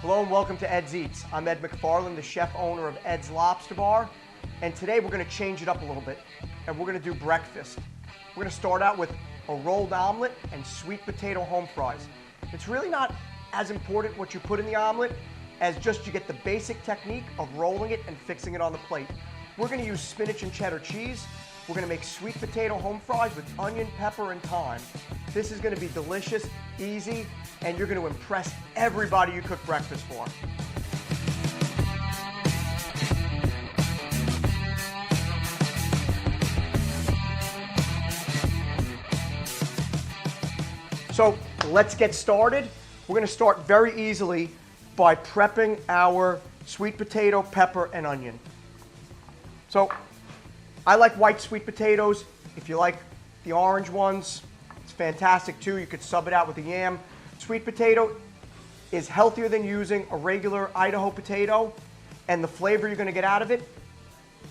Hello and welcome to Ed's Eats. I'm Ed McFarland, the chef owner of Ed's Lobster Bar, and today we're going to change it up a little bit and we're going to do breakfast. We're going to start out with a rolled omelet and sweet potato home fries. It's really not as important what you put in the omelet as just you get the basic technique of rolling it and fixing it on the plate. We're going to use spinach and cheddar cheese. We're going to make sweet potato home fries with onion, pepper, and thyme. This is going to be delicious, easy, and you're going to impress everybody you cook breakfast for. So let's get started. We're going to start very easily by prepping our sweet potato, pepper, and onion. So I like white sweet potatoes. If you like the orange ones, it's fantastic too. You could sub it out with the yam. Sweet potato is healthier than using a regular Idaho potato, and the flavor you're going to get out of it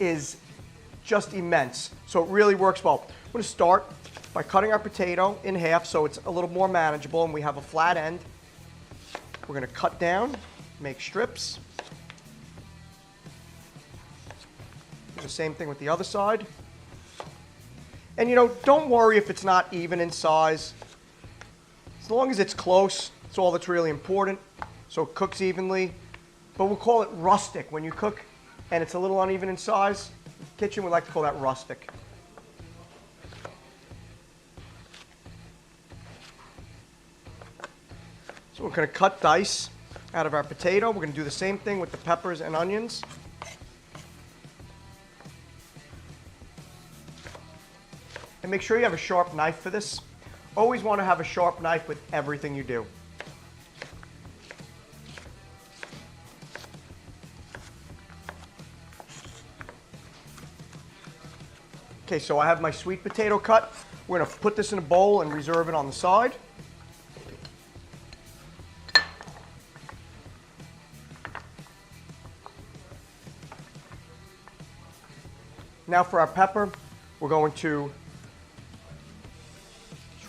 is just immense. So it really works well. We're going to start by cutting our potato in half so it's a little more manageable and we have a flat end. We're going to cut down, make strips. Do the same thing with the other side. And you know, don't worry if it's not even in size. As long as it's close, it's all that's really important. So it cooks evenly. But we'll call it rustic. When you cook and it's a little uneven in size, in the kitchen we like to call that rustic. So we're going to cut dice out of our potato. We're going to do the same thing with the peppers and onions. And make sure you have a sharp knife for this. Always want to have a sharp knife with everything you do. Okay, so I have my sweet potato cut. We're going to put this in a bowl and reserve it on the side. Now for our pepper, we're going to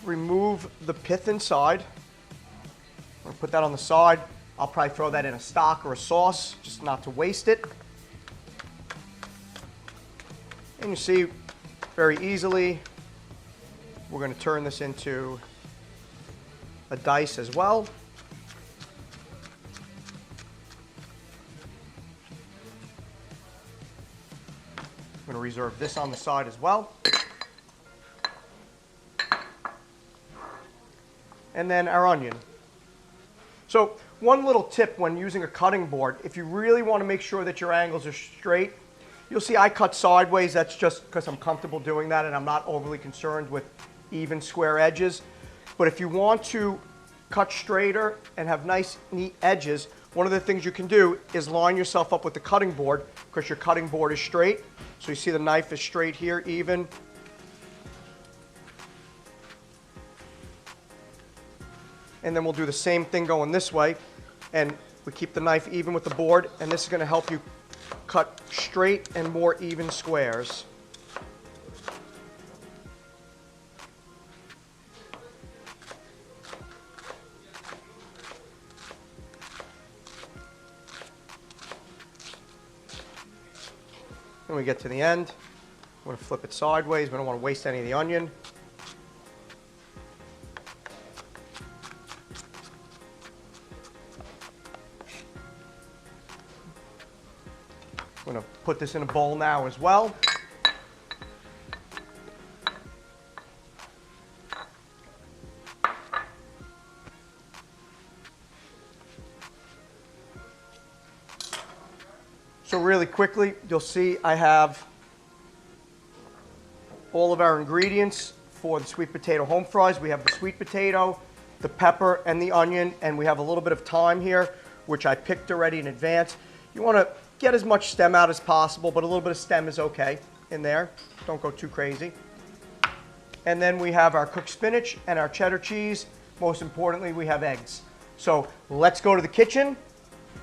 remove the pith inside. I'm going to put that on the side. I'll probably throw that in a stock or a sauce, just not to waste it. And you see, very easily, we're going to turn this into a dice as well. I'm going to reserve this on the side as well. And then our onion. So one little tip when using a cutting board, if you really want to make sure that your angles are straight, you'll see I cut sideways. That's just because I'm comfortable doing that and I'm not overly concerned with even square edges. But if you want to cut straighter and have nice, neat edges, one of the things you can do is line yourself up with the cutting board because your cutting board is straight. So you see the knife is straight here, even. And then we'll do the same thing going this way. And we keep the knife even with the board. And this is going to help you cut straight and more even squares. When we get to the end, I'm going to flip it sideways. We don't want to waste any of the onion. I'm going to put this in a bowl now as well. So really quickly, you'll see I have all of our ingredients for the sweet potato home fries. We have the sweet potato, the pepper, and the onion, and we have a little bit of thyme here, which I picked already in advance. You want to get as much stem out as possible, but a little bit of stem is okay in there. Don't go too crazy. And then we have our cooked spinach and our cheddar cheese. Most importantly, we have eggs. So let's go to the kitchen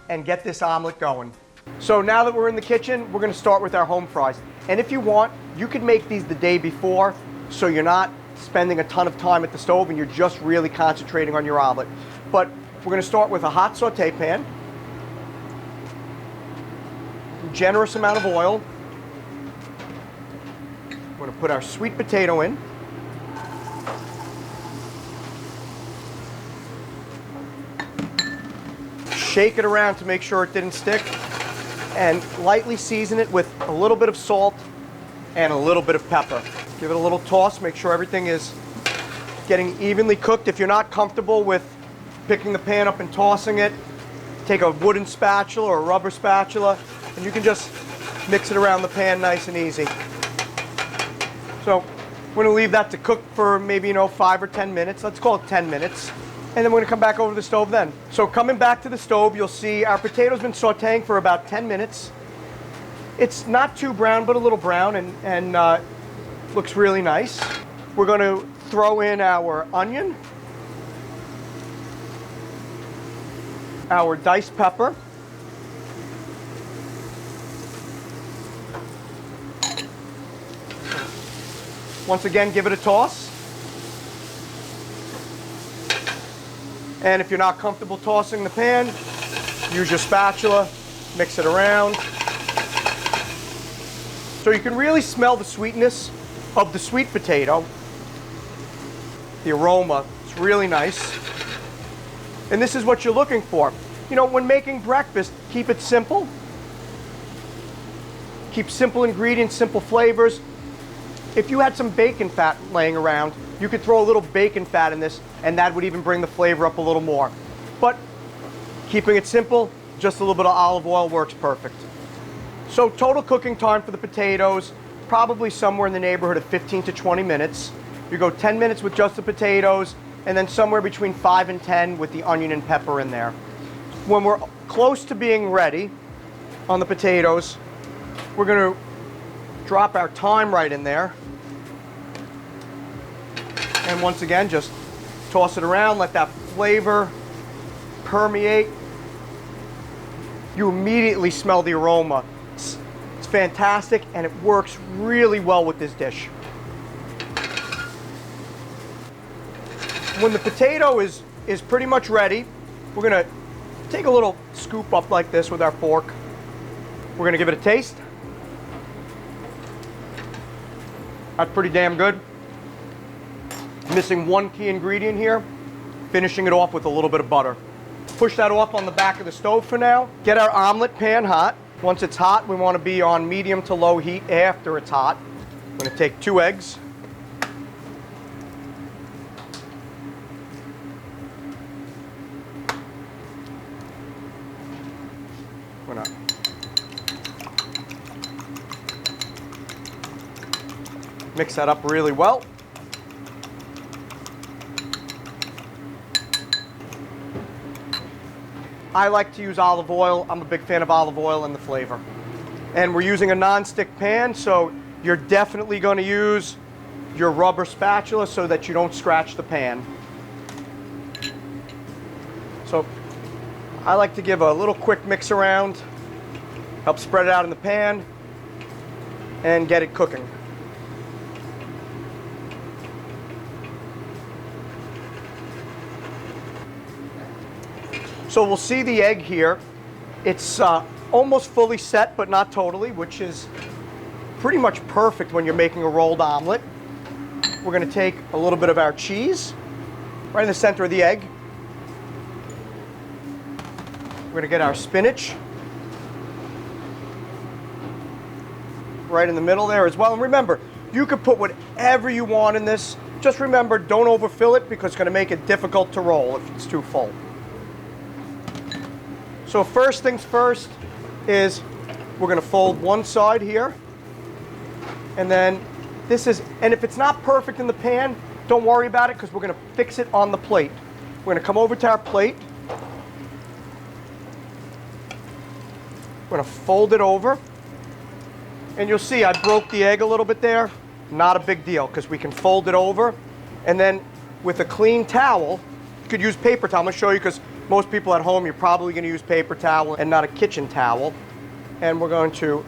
and get this omelet going. So now that we're in the kitchen, we're going to start with our home fries. And if you want, you could make these the day before so you're not spending a ton of time at the stove and you're just really concentrating on your omelet. But we're going to start with a hot saute pan. generous amount of oil. We're going to put our sweet potato in. Shake it around to make sure it didn't stick, and lightly season it with a little bit of salt and a little bit of pepper. Give it a little toss, make sure everything is getting evenly cooked. If you're not comfortable with picking the pan up and tossing it, take a wooden spatula or a rubber spatula, and you can just mix it around the pan nice and easy. So we're going to leave that to cook for maybe 5 or 10 minutes. Let's call it 10 minutes. And then we're going to come back over to the stove then. So coming back to the stove, you'll see our potato's been sauteing for about 10 minutes. It's not too brown, but a little brown, and looks really nice. We're going to throw in our onion, our diced pepper, once again, give it a toss. And if you're not comfortable tossing the pan, use your spatula, mix it around. So you can really smell the sweetness of the sweet potato. The aroma, it's really nice. And this is what you're looking for. When making breakfast, keep it simple. Keep simple ingredients, simple flavors. If you had some bacon fat laying around, you could throw a little bacon fat in this, and that would even bring the flavor up a little more. But keeping it simple, just a little bit of olive oil works perfect. So total cooking time for the potatoes, probably somewhere in the neighborhood of 15 to 20 minutes. You go 10 minutes with just the potatoes, and then somewhere between 5 and 10 with the onion and pepper in there. When we're close to being ready on the potatoes, we're going to drop our thyme right in there. And once again, just toss it around, let that flavor permeate. You immediately smell the aroma. It's fantastic, and it works really well with this dish. When the potato is pretty much ready, we're going to take a little scoop up like this with our fork. We're going to give it a taste. That's pretty damn good. Missing one key ingredient here, finishing it off with a little bit of butter. Push that off on the back of the stove for now. Get our omelet pan hot. Once it's hot, we want to be on medium to low heat after it's hot. I'm going to take 2 eggs. I'm going to mix that up really well. I like to use olive oil. I'm a big fan of olive oil and the flavor. And we're using a non-stick pan, so you're definitely going to use your rubber spatula so that you don't scratch the pan. So I like to give a little quick mix around, help spread it out in the pan, and get it cooking. So we'll see the egg here. It's almost fully set, but not totally, which is pretty much perfect when you're making a rolled omelet. We're going to take a little bit of our cheese right in the center of the egg. We're going to get our spinach right in the middle there as well. And remember, you could put whatever you want in this. Just remember, don't overfill it because it's going to make it difficult to roll if it's too full. So first things first is we're going to fold one side here, and then and if it's not perfect in the pan, don't worry about it because we're going to fix it on the plate. We're going to come over to our plate. We're going to fold it over, and you'll see I broke the egg a little bit there. Not a big deal because we can fold it over, and then with a clean towel, you could use paper towel. I'm going to show you because most people at home, you're probably going to use paper towel and not a kitchen towel. And we're going to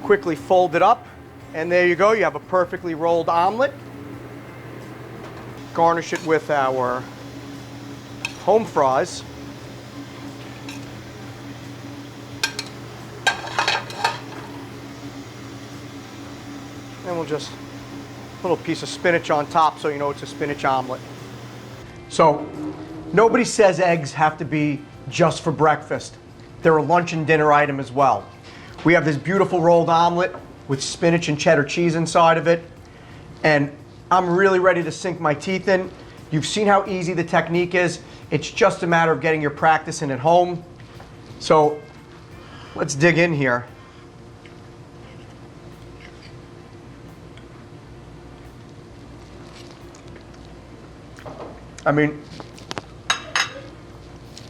quickly fold it up. And there you go. You have a perfectly rolled omelet. Garnish it with our home fries. we'll just a little piece of spinach on top so you know it's a spinach omelet. So nobody says eggs have to be just for breakfast. They're a lunch and dinner item as well. We have this beautiful rolled omelet with spinach and cheddar cheese inside of it. And I'm really ready to sink my teeth in. You've seen how easy the technique is. It's just a matter of getting your practice in at home. So let's dig in here. I mean,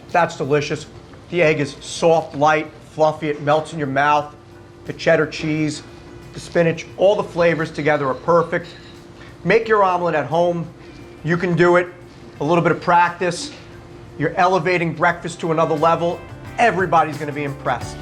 that's delicious. The egg is soft, light, fluffy. It melts in your mouth. The cheddar cheese, the spinach, all the flavors together are perfect. Make your omelet at home. You can do it. A little bit of practice. You're elevating breakfast to another level. Everybody's going to be impressed.